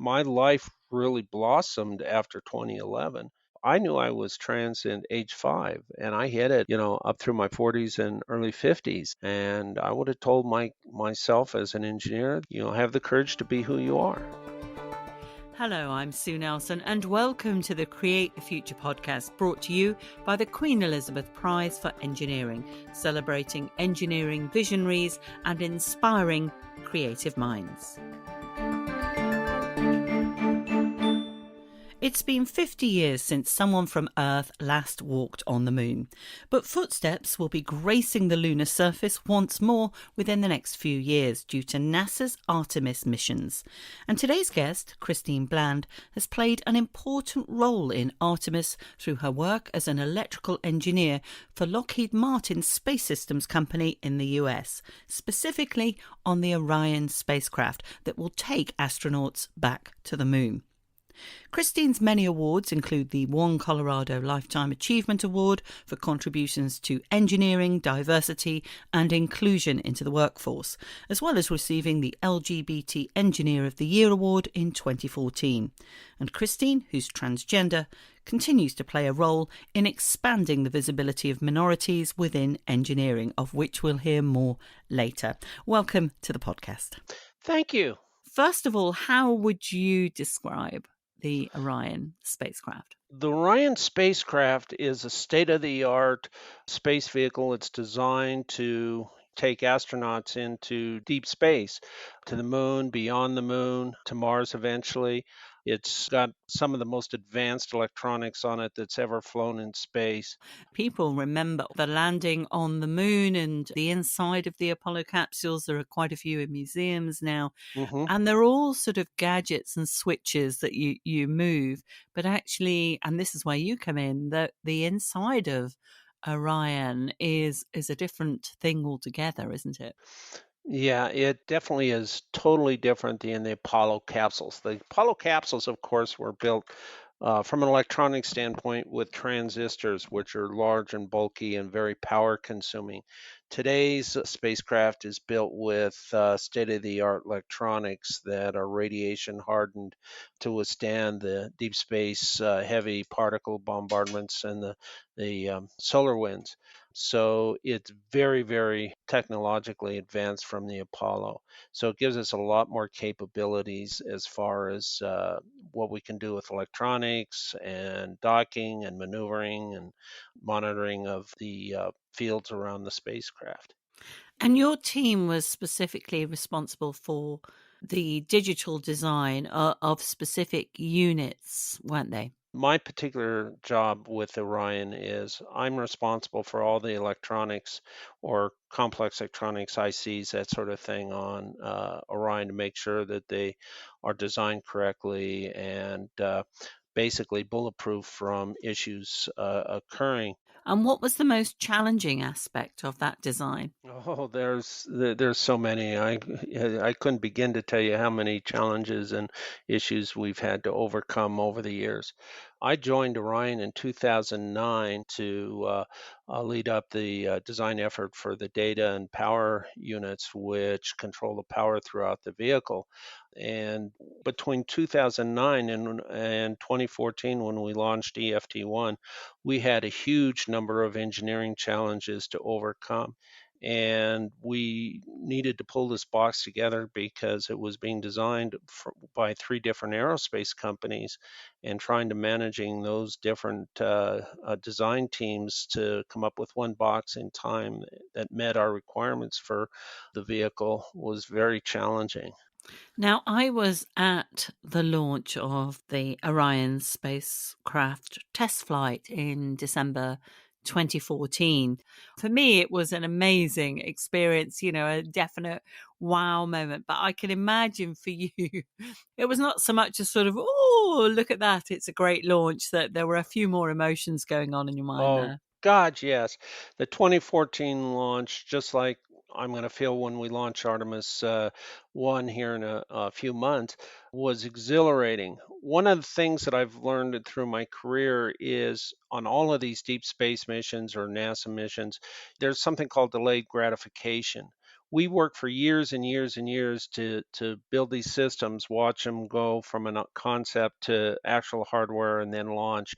My life really blossomed after 2011. I knew I was trans in age 5 and I hit it, up through my 40s and early 50s. And I would have told myself as an engineer, have the courage to be who you are. Hello, I'm Sue Nelson, and welcome to the Create the Future podcast, brought to you by the Queen Elizabeth Prize for Engineering, celebrating engineering visionaries and inspiring creative minds. It's been 50 years since someone from Earth last walked on the moon, but footsteps will be gracing the lunar surface once more within the next few years due to NASA's Artemis missions. And today's guest, Christine Bland, has played an important role in Artemis through her work as an electrical engineer for Lockheed Martin Space Systems Company in the US, specifically on the Orion spacecraft that will take astronauts back to the moon. Christine's many awards include the One Colorado Lifetime Achievement Award for contributions to engineering, diversity and inclusion into the workforce, as well as receiving the LGBT Engineer of the Year Award in 2014. And Christine, who's transgender, continues to play a role in expanding the visibility of minorities within engineering, of which we'll hear more later. Welcome to the podcast. Thank you. First of all, how would you describe the Orion spacecraft? The Orion spacecraft is a state-of-the-art space vehicle. It's designed to take astronauts into deep space, to the moon, beyond the moon, to Mars eventually. It's got some of the most advanced electronics on it that's ever flown in space. People remember the landing on the moon and the inside of the Apollo capsules. There are quite a few in museums now. Mm-hmm. And they're all sort of gadgets and switches that you move. But actually, and this is where you come in, the inside of Orion is a different thing altogether, isn't it? Yeah, it definitely is totally different than the Apollo capsules. The Apollo capsules, of course, were built from an electronic standpoint with transistors, which are large and bulky and very power consuming. Today's spacecraft is built with state-of-the-art electronics that are radiation hardened to withstand the deep space heavy particle bombardments and the solar winds. So it's very, very technologically advanced from the Apollo. So it gives us a lot more capabilities as far as what we can do with electronics and docking and maneuvering and monitoring of the fields around the spacecraft. And your team was specifically responsible for the digital design of specific units, weren't they? My particular job with Orion is I'm responsible for all the electronics or complex electronics ICs, that sort of thing on Orion to make sure that they are designed correctly and basically bulletproof from issues occurring. And what was the most challenging aspect of that design? Oh, there's so many. I couldn't begin to tell you how many challenges and issues we've had to overcome over the years. I joined Orion in 2009 to lead up the design effort for the data and power units, which control the power throughout the vehicle. And between 2009 and 2014, when we launched EFT1, we had a huge number of engineering challenges to overcome. And we needed to pull this box together because it was being designed by 3 different aerospace companies, and trying to managing those different design teams to come up with one box in time that met our requirements for the vehicle was very challenging. Now, I was at the launch of the Orion spacecraft test flight in December 2014. For me, it was an amazing experience, a definite wow moment. But I can imagine for you, it was not so much a sort of, oh, look at that, it's a great launch, that there were a few more emotions going on in your mind Oh, there. God, yes. The 2014 launch, just like I'm going to feel when we launch Artemis 1 here in a few months, was exhilarating. One of the things that I've learned through my career is on all of these deep space missions or NASA missions, there's something called delayed gratification, we worked for years and years and years to build these systems, watch them go from a concept to actual hardware and then launch.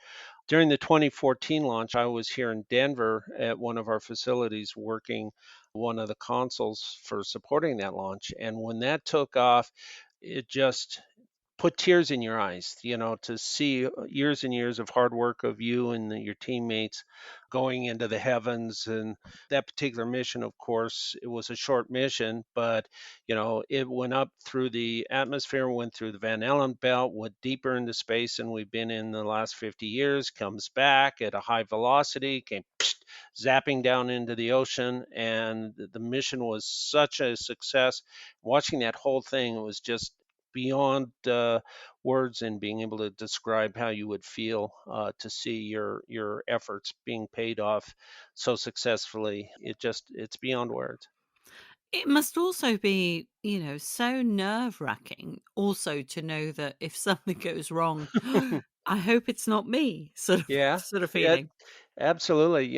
During the 2014 launch, I was here in Denver at one of our facilities working one of the consoles for supporting that launch. And when that took off, it just put tears in your eyes, to see years and years of hard work of you and your teammates going into the heavens. And that particular mission, of course, it was a short mission, but it went up through the atmosphere, went through the Van Allen belt, went deeper into space than we've been in the last 50 years, comes back at a high velocity, came zapping down into the ocean. And the mission was such a success. Watching that whole thing, it was just beyond words and being able to describe how you would feel to see your efforts being paid off so successfully. It's beyond words. It must also be, so nerve-wracking also to know that if something goes wrong, I hope it's not me, sort of Yeah, sort of yeah, feeling. absolutely.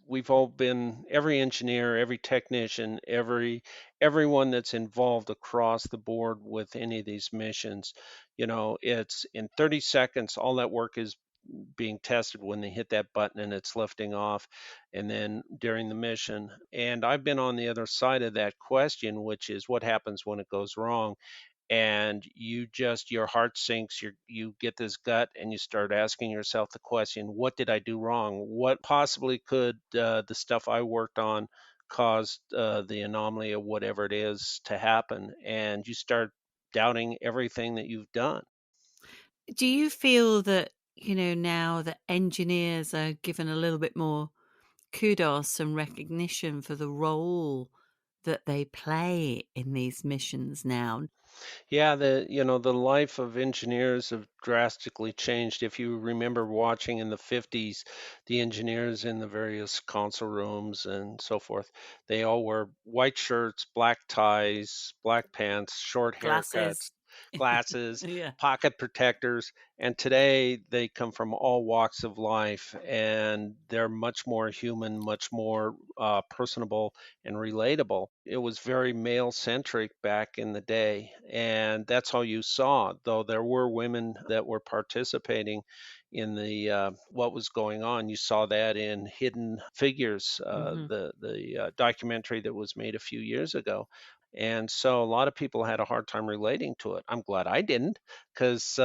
We've all been, every engineer, every technician, everyone that's involved across the board with any of these missions. It's in 30 seconds, all that work is being tested when they hit that button and it's lifting off, and then during the mission. And I've been on the other side of that question, which is what happens when it goes wrong. And your heart sinks, you get this gut and you start asking yourself the question, what did I do wrong? What possibly could the stuff I worked on cause the anomaly of whatever it is to happen? And you start doubting everything that you've done. Do you feel that, now that engineers are given a little bit more kudos and recognition for the role that they play in these missions now? Yeah, the life of engineers have drastically changed. If you remember watching in the 50s, the engineers in the various console rooms and so forth, they all wore white shirts, black ties, black pants, short haircuts, Glasses. glasses, Yeah. pocket protectors. And today they come from all walks of life, and they're much more human, much more personable and relatable. It was very male centric back in the day, and that's all you saw. Though there were women that were participating in the what was going on. You saw that in Hidden Figures, Mhm. the documentary that was made a few years ago. And so a lot of people had a hard time relating to it. I'm glad I didn't, because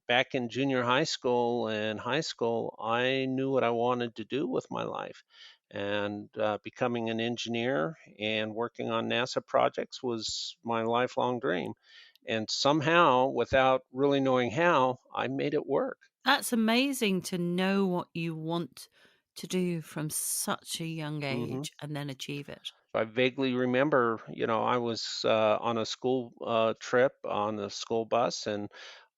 back in junior high school and high school, I knew what I wanted to do with my life, and becoming an engineer and working on NASA projects was my lifelong dream. And somehow, without really knowing how, I made it work. That's amazing to know what you want to do from such a young hmm age and then achieve it. I vaguely remember, I was on a school trip on the school bus, and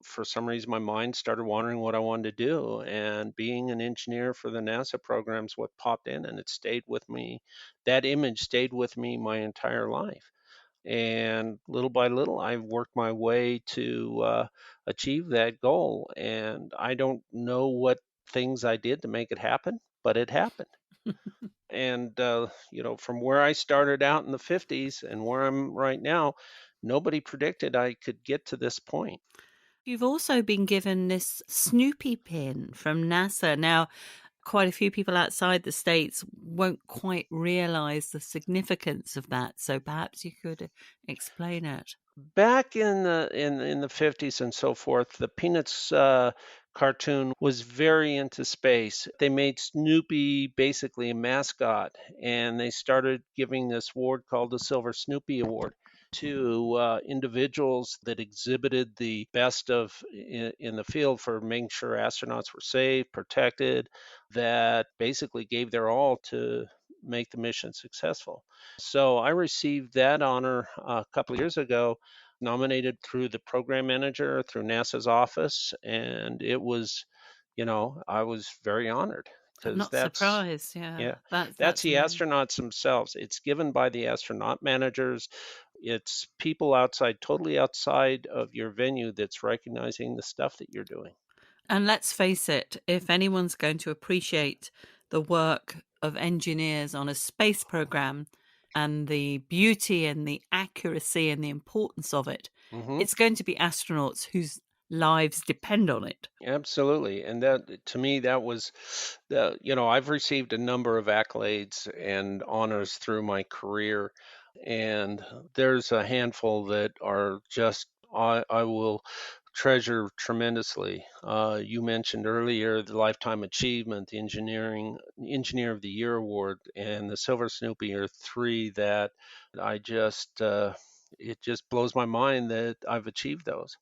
for some reason my mind started wondering what I wanted to do. And being an engineer for the NASA programs, what popped in, and it stayed with me. That image stayed with me my entire life. And little by little, I've worked my way to achieve that goal. And I don't know what things I did to make it happen, but it happened. And from where I started out in the 50s and where I'm right now, nobody predicted I could get to this point. You've also been given this Snoopy pin from NASA. Now, quite a few people outside the States won't quite realize the significance of that. So perhaps you could explain it. Back in the 50s and so forth, the Peanuts cartoon was very into space. They made Snoopy basically a mascot, and they started giving this award called the Silver Snoopy Award to individuals that exhibited the best of in the field for making sure astronauts were safe, protected, that basically gave their all to make the mission successful. So I received that honor a couple of years ago, nominated through the program manager through NASA's office, and I was very honored, I'm because not surprised. Yeah, yeah, that's that's the amazing. astronauts themselves. It's given by the astronaut managers. It's people outside, totally outside of your venue, that's recognizing the stuff that you're doing. And let's face it, if anyone's going to appreciate the work of engineers on a space program, and the beauty and the accuracy and the importance of it, Hmm. it's going to be astronauts whose lives depend on it. Absolutely. And that, to me, that was I've received a number of accolades and honors through my career. And there's a handful that are just, I will treasure tremendously. You mentioned earlier the Lifetime Achievement, the Engineer of the Year Award, and the Silver Snoopy are three that I just, it just blows my mind that I've achieved those.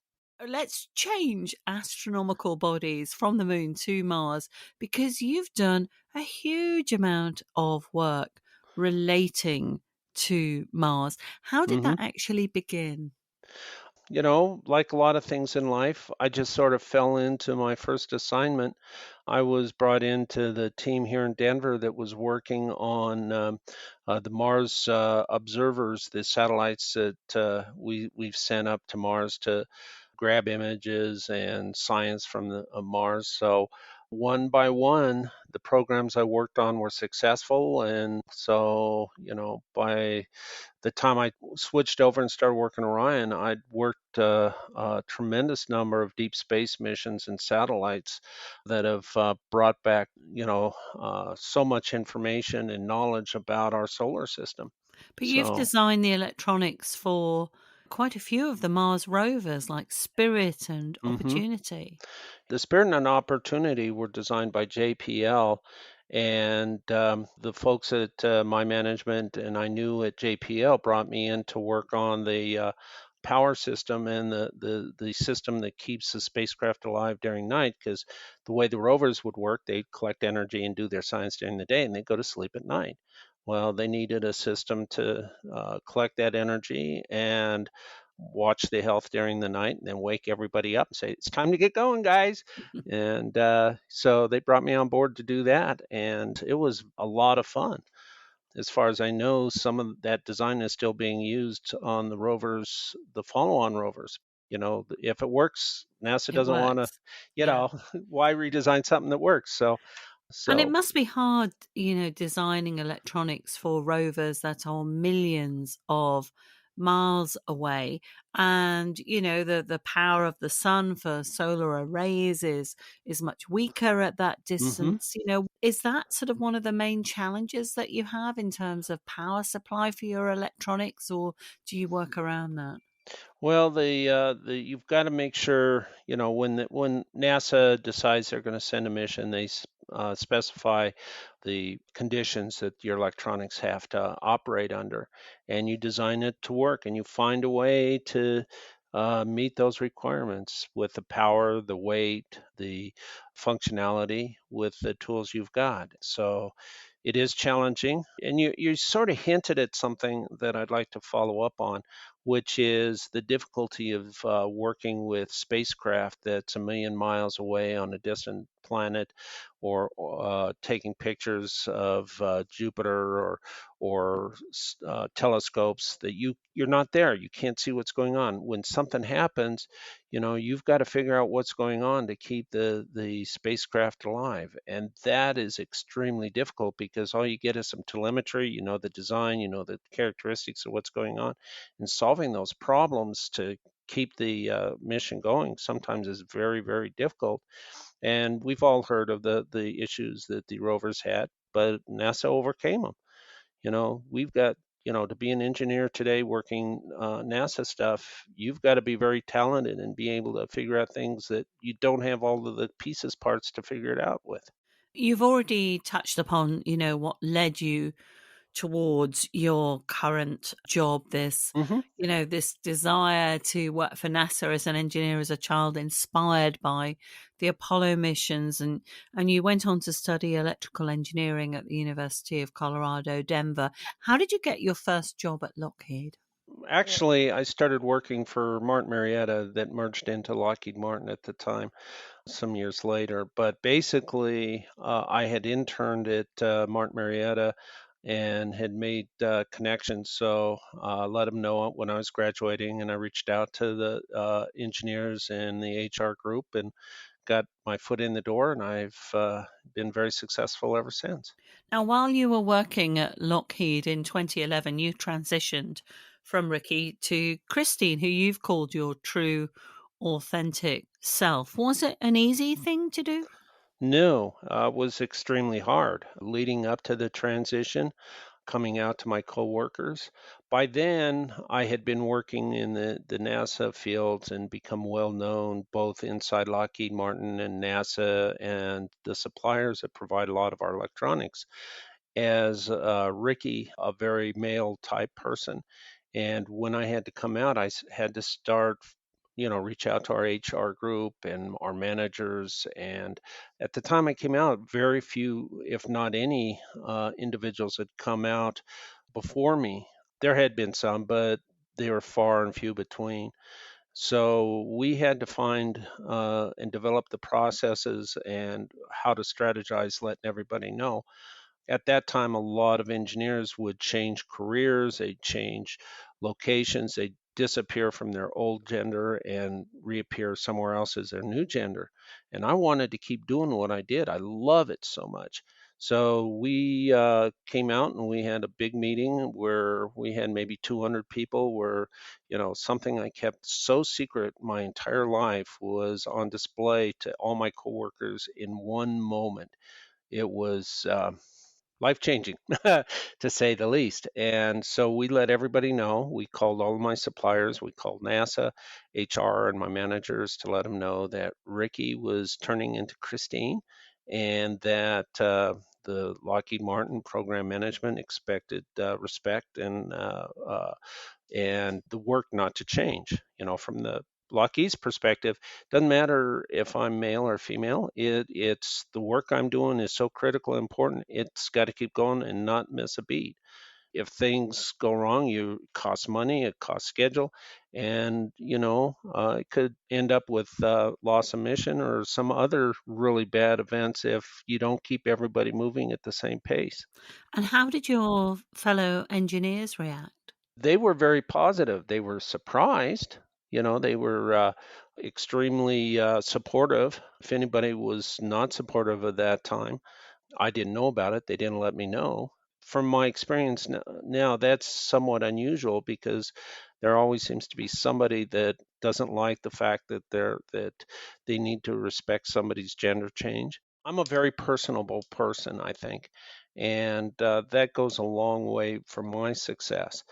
Let's change astronomical bodies from the moon to Mars because you've done a huge amount of work relating to Mars. How did Hmm. that actually begin? Like a lot of things in life, I just sort of fell into my first assignment. I was brought into the team here in Denver that was working on the Mars observers, the satellites that we've sent up to Mars to grab images and science from Mars. So one by one, the programs I worked on were successful, and so by the time I switched over and started working Orion, I'd worked a tremendous number of deep space missions and satellites that have brought back, so much information and knowledge about our solar system. But you've So, designed the electronics for quite a few of the Mars rovers like Spirit and mhm. Opportunity. The Spirit and Opportunity were designed by JPL, and the folks at my management and I knew at JPL brought me in to work on the power system and the system that keeps the spacecraft alive during night. Because the way the rovers would work, they'd collect energy and do their science during the day, and they'd go to sleep at night. Well, they needed a system to collect that energy and watch the health during the night and then wake everybody up and say, it's time to get going, guys. And so they brought me on board to do that. And it was a lot of fun. As far as I know, some of that design is still being used on the rovers, the follow on rovers. If it works, NASA It doesn't want to, works. Yeah. why redesign something that works? So, And it so must be hard, designing electronics for rovers that are millions of miles away. And, the power of the sun for solar arrays is much weaker at that mhm. distance. Is that sort of one of the main challenges that you have in terms of power supply for your electronics, or do you work around that? Well, the you've got to make sure when NASA decides they're going to send a mission, they specify the conditions that your electronics have to operate under, and you design it to work, and you find a way to meet those requirements with the power, the weight, the functionality with the tools you've got. So it is challenging, and you sort of hinted at something that I'd like to follow up on, which is the difficulty of working with spacecraft that's a million miles away on a distant planet, or taking pictures of Jupiter or telescopes that you're not there. You can't see what's going on. When something happens, you've got to figure out what's going on to keep the spacecraft alive, and that is extremely difficult because all you get is some telemetry. You know the design, you know the characteristics of what's going on, and solving those problems to keep the mission going sometimes is very, very difficult. And we've all heard of the issues that the rovers had, but NASA overcame them. We've got to be an engineer today working NASA stuff, you've got to be very talented and be able to figure out things that you don't have all of the pieces parts to figure it out with. You've already touched upon, what led you towards your current job, Hmm. this desire to work for NASA as an engineer as a child, inspired by the Apollo missions, and you went on to study electrical engineering at the University of Colorado, Denver. How did you get your first job at Lockheed? Actually, I started working for Martin Marietta that merged into Lockheed Martin at the time, some years later. But basically, I had interned at Martin Marietta and had made connections. So let them know when I was graduating, and I reached out to the engineers and the HR group and got my foot in the door, and I've been very successful ever since. Now, while you were working at Lockheed in 2011, you transitioned from Ricky to Christine, who you've called your true, authentic self. Was it an easy thing to do? No, it was extremely hard leading up to the transition, coming out to my coworkers. By then, I had been working in the NASA fields and become well known both inside Lockheed Martin and NASA and the suppliers that provide a lot of our electronics as Ricky, a very male type person. And when I had to come out, had to start, reach out to our HR group and our managers. And at the time I came out, very few, if not any, individuals had come out before me. There had been some, but they were far and few between. So we had to find and develop the processes and how to strategize, letting everybody know. At that time, a lot of engineers would change careers, they'd change locations, they'd disappear from their old gender and reappear somewhere else as their new gender. And I wanted to keep doing what I did. I love it so much. So we came out and we had a big meeting where we had maybe 200 people. Where, something I kept so secret my entire life was on display to all my coworkers in one moment. It was life changing, to say the least. And so we let everybody know. We called all of my suppliers, we called NASA, HR, and my managers to let them know that Ricky was turning into Christine and that the Lockheed Martin program management expected respect and the work not to change. From the Lockheed's perspective, doesn't matter if I'm male or female. It's the work I'm doing is so critical and important. It's got to keep going and not miss a beat. If things go wrong, it costs money, it costs schedule, and it could end up with loss of mission or some other really bad events if you don't keep everybody moving at the same pace. And how did your fellow engineers react? They were very positive. They were surprised. They were extremely supportive. If anybody was not supportive at that time, I didn't know about it. They didn't let me know. From my experience now, that's somewhat unusual because there always seems to be somebody that doesn't like the fact that they need to respect somebody's gender change. I'm a very personable person, I think, and that goes a long way for my success.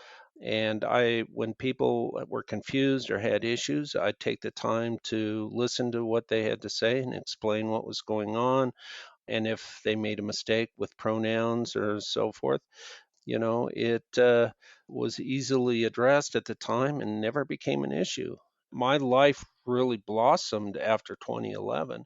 And when people were confused or had issues, I'd take the time to listen to what they had to say and explain what was going on. And if they made a mistake with pronouns or so forth, it was easily addressed at the time and never became an issue. My life really blossomed after 2011.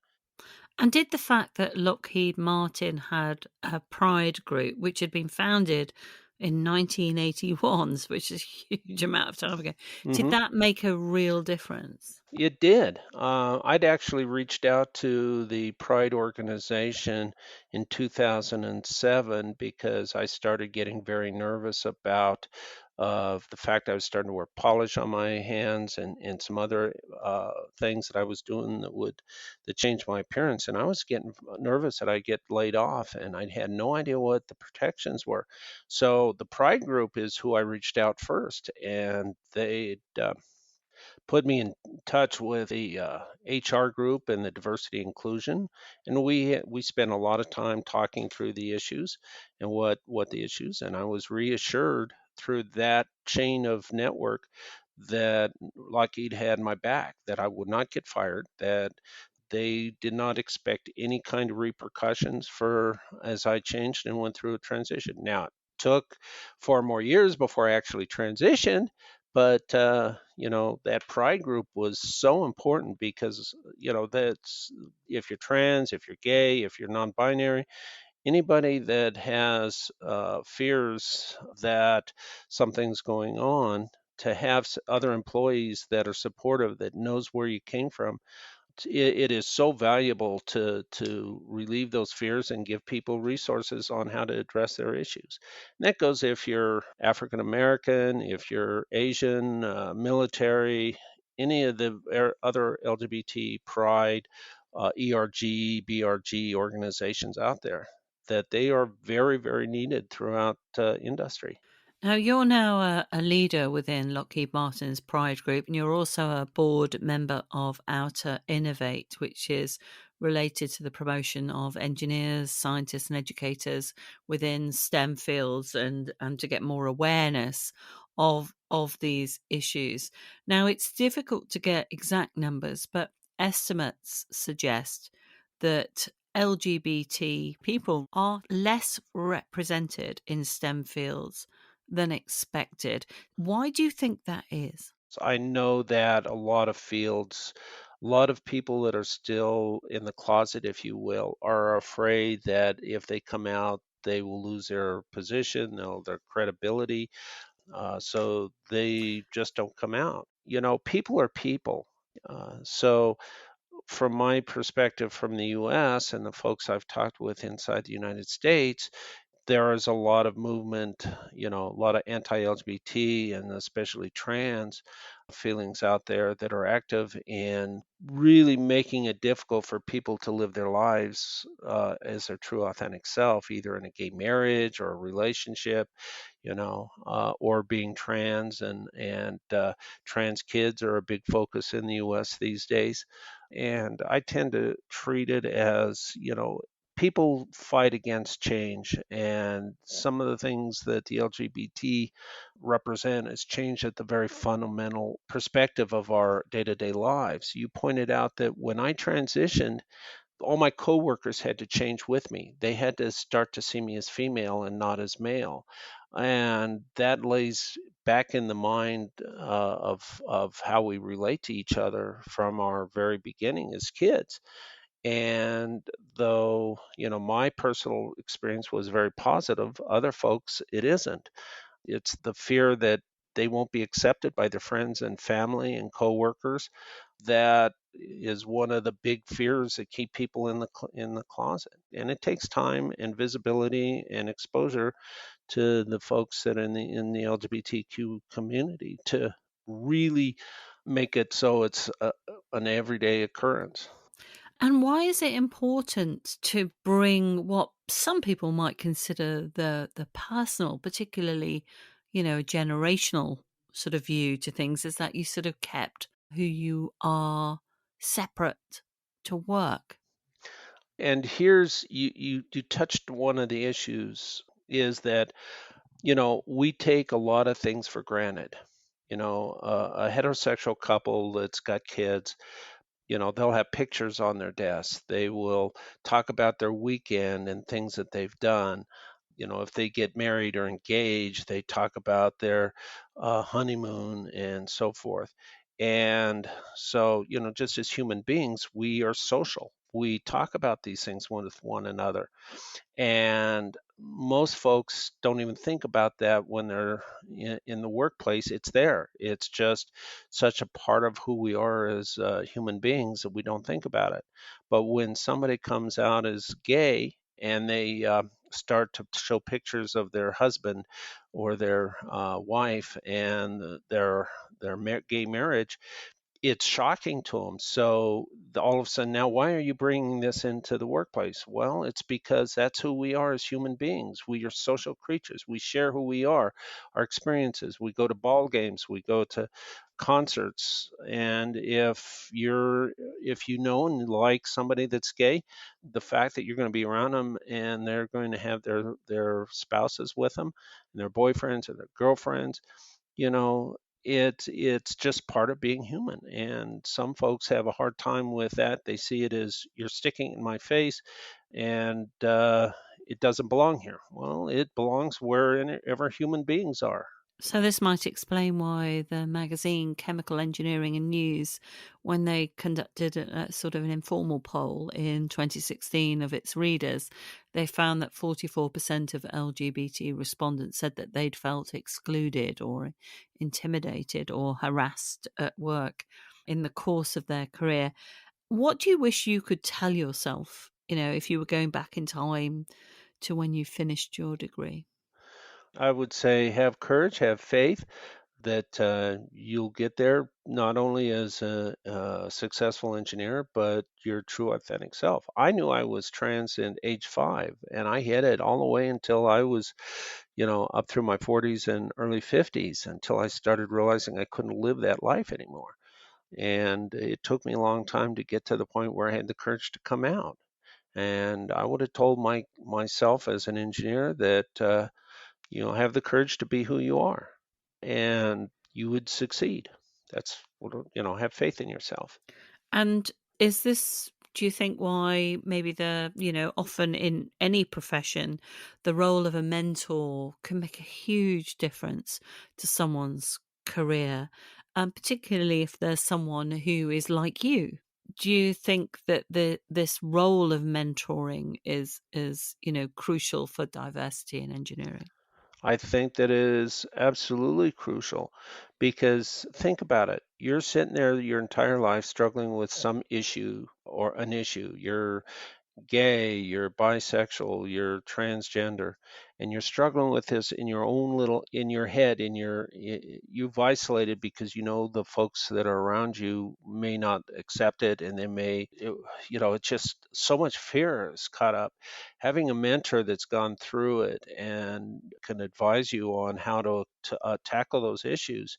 And did the fact that Lockheed Martin had a pride group, which had been founded in 1981, which is a huge amount of time ago, did hmm that make a real difference? It did. I'd actually reached out to the Pride organization in 2007 because I started getting very nervous about the fact I was starting to wear polish on my hands and some other things that I was doing that changed my appearance. And I was getting nervous that I'd get laid off, and I had no idea what the protections were. So the Pride group is who I reached out first, and they put me in touch with the HR group and the diversity inclusion, and we spent a lot of time talking through the issues and what the issues. And I was reassured through that chain of network that Lockheed had my back, that I would not get fired, that they did not expect any kind of repercussions for as I changed and went through a transition. Now it took 4 more years before I actually transitioned, but that pride group was so important because that's if you're trans, if you're gay, if you're non-binary, anybody that has fears that something's going on, to have other employees that are supportive, that knows where you came from, it is so valuable to relieve those fears and give people resources on how to address their issues. And that goes if you're African American, if you're Asian, military, any of the other LGBT pride ERG, BRG organizations out there, that they are very, very needed throughout industry. Now, you're now a leader within Lockheed Martin's Pride Group, and you're also a board member of Outer Innovate, which is related to the promotion of engineers, scientists, and educators within STEM fields, and to get more awareness of these issues. Now, it's difficult to get exact numbers, but estimates suggest that LGBT people are less represented in STEM fields than expected. Why do you think that is? So I know that a lot of fields, a lot of people that are still in the closet, if you will, are afraid that if they come out, they will lose their position, their credibility. So they just don't come out. People are people. So, from my perspective from the US and the folks I've talked with inside the United States, there is a lot of movement, a lot of anti LGBT and especially trans feelings out there that are active in really making it difficult for people to live their lives as their true, authentic self, either in a gay marriage or a relationship, or being trans, and trans kids are a big focus in the U.S. these days. And I tend to treat it as, people fight against change, and some of the things that the LGBT represent is change at the very fundamental perspective of our day-to-day lives. You pointed out that when I transitioned, all my coworkers had to change with me. They had to start to see me as female and not as male. And that lays back in the mind of how we relate to each other from our very beginning as kids. And though, my personal experience was very positive, other folks, it isn't. It's the fear that they won't be accepted by their friends and family and coworkers. That is one of the big fears that keep people in the closet. And it takes time and visibility and exposure to the folks that are in the LGBTQ community to really make it so it's an everyday occurrence. And why is it important to bring what some people might consider the personal, particularly, a generational sort of view to things, is that you sort of kept who you are separate to work? And here's you touched one of the issues is that we take a lot of things for granted. A heterosexual couple that's got kids, they'll have pictures on their desk. They will talk about their weekend and things that they've done. If they get married or engaged, they talk about their honeymoon and so forth. And so, just as human beings, we are social. We talk about these things with one another. And most folks don't even think about that when they're in the workplace. It's there. It's just such a part of who we are as human beings that we don't think about it. But when somebody comes out as gay and they start to show pictures of their husband or their wife and their gay marriage, it's shocking to them. So all of a sudden, now why are you bringing this into the workplace? Well, it's because that's who we are as human beings. We are social creatures. We share who we are, our experiences. We go to ball games, we go to concerts, and if you know and like somebody that's gay, the fact that you're going to be around them and they're going to have their spouses with them and their boyfriends or their girlfriends, you know it's just part of being human. And some folks have a hard time with that. They see it as you're sticking in my face, and it doesn't belong here. Well, it belongs wherever human beings are. So this might explain why the magazine Chemical Engineering and News, when they conducted a sort of an informal poll in 2016 of its readers, they found that 44% of LGBT respondents said that they'd felt excluded or intimidated or harassed at work in the course of their career. What do you wish you could tell yourself, if you were going back in time to when you finished your degree? I would say have courage, have faith, that you'll get there not only as a successful engineer, but your true authentic self. I knew I was trans at age 5, and I hid it all the way until I was, up through my 40s and early 50s, until I started realizing I couldn't live that life anymore. And it took me a long time to get to the point where I had the courage to come out. And I would have told myself as an engineer that have the courage to be who you are, and you would succeed. That's what have faith in yourself. And is this, do you think, why maybe often in any profession, the role of a mentor can make a huge difference to someone's career, particularly if there's someone who is like you? Do you think that this role of mentoring is crucial for diversity in engineering? I think that is absolutely crucial, because think about it. You're sitting there your entire life struggling with some issue or an issue. You're gay, you're bisexual, you're transgender, and you're struggling with this in your own little in your head, you've isolated because the folks that are around you may not accept it, and they it's just so much fear is caught up. Having a mentor that's gone through it and can advise you on how to tackle those issues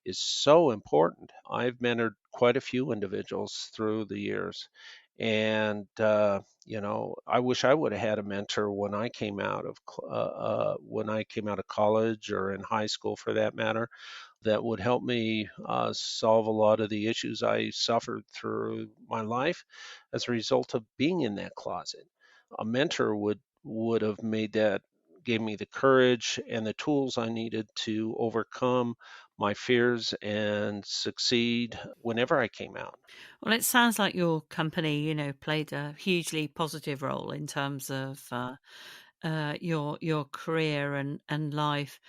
is so important. I've mentored quite a few individuals through the years, and I wish I would have had a mentor when I came out of college, or in high school for that matter, that would help me solve a lot of the issues I suffered through my life as a result of being in that closet. A mentor would have made that gave me the courage and the tools I needed to overcome my fears and succeed whenever I came out. Well, it sounds like your company, played a hugely positive role in terms of your career and life.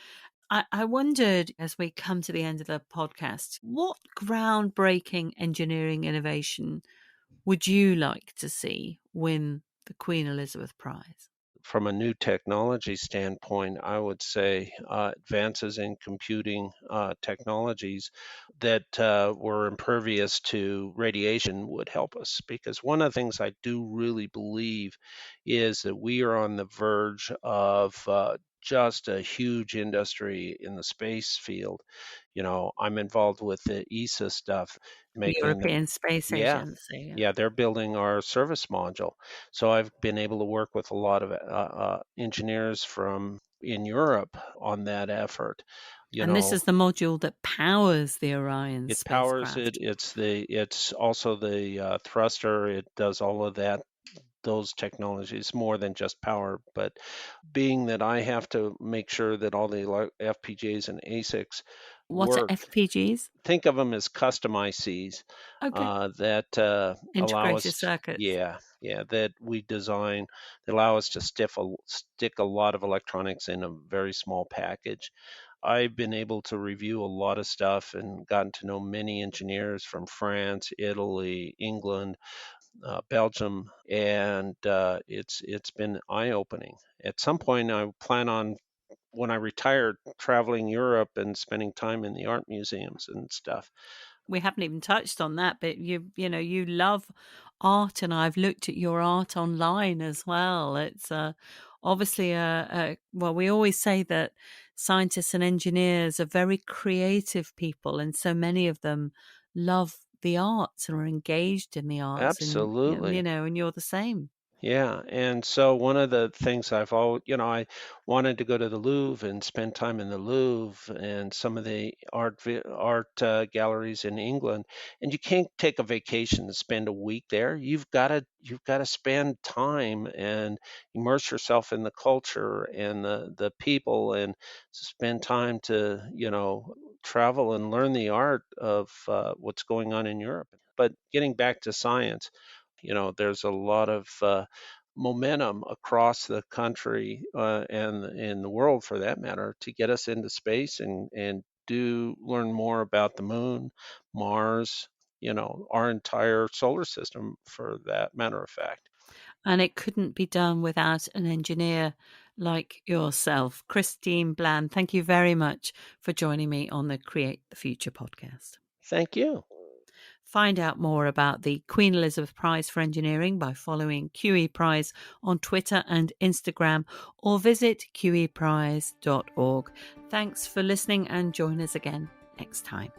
I wondered, as we come to the end of the podcast, what groundbreaking engineering innovation would you like to see win the Queen Elizabeth Prize? From a new technology standpoint, I would say advances in computing technologies that were impervious to radiation would help us. Because one of the things I do really believe is that we are on the verge of just a huge industry in the space field. I'm involved with the ESA stuff, making the European Space yeah, Agency. Yeah. yeah, they're building our service module. So I've been able to work with a lot of engineers from in Europe on that effort. You And this know, is the module that powers the Orion it powers it. spacecraft. It's also the thruster. It does all of that. Those technologies more than just power, but being that I have to make sure that all the FPGAs and ASICs What are work, FPGs? think of them as custom ICs Okay. that allow Integrated us, circuits. yeah, that we design that allow us to stick a lot of electronics in a very small package. I've been able to review a lot of stuff and gotten to know many engineers from France, Italy, England, Belgium, and it's been eye opening. At some point, I plan on, when I retire, traveling Europe and spending time in the art museums and stuff. We haven't even touched on that, but you love art, and I've looked at your art online as well. It's obviously well, we always say that scientists and engineers are very creative people, and so many of them love the arts and are engaged in the arts, and Absolutely. and you're the same. Yeah, and so one of the things I've always, I wanted to go to the Louvre and spend time in the Louvre and some of the art galleries in England. And you can't take a vacation and spend a week there. You've got to spend time and immerse yourself in the culture and the people, and spend time to travel and learn the art of what's going on in Europe. But getting back to science, there's a lot of momentum across the country and in the world, for that matter, to get us into space and do learn more about the moon, Mars, our entire solar system, for that matter of fact. And it couldn't be done without an engineer like yourself. Christine Bland, thank you very much for joining me on the Create the Future podcast. Thank you. Find out more about the Queen Elizabeth Prize for Engineering by following QE Prize on Twitter and Instagram, or visit qeprize.org. Thanks for listening, and join us again next time.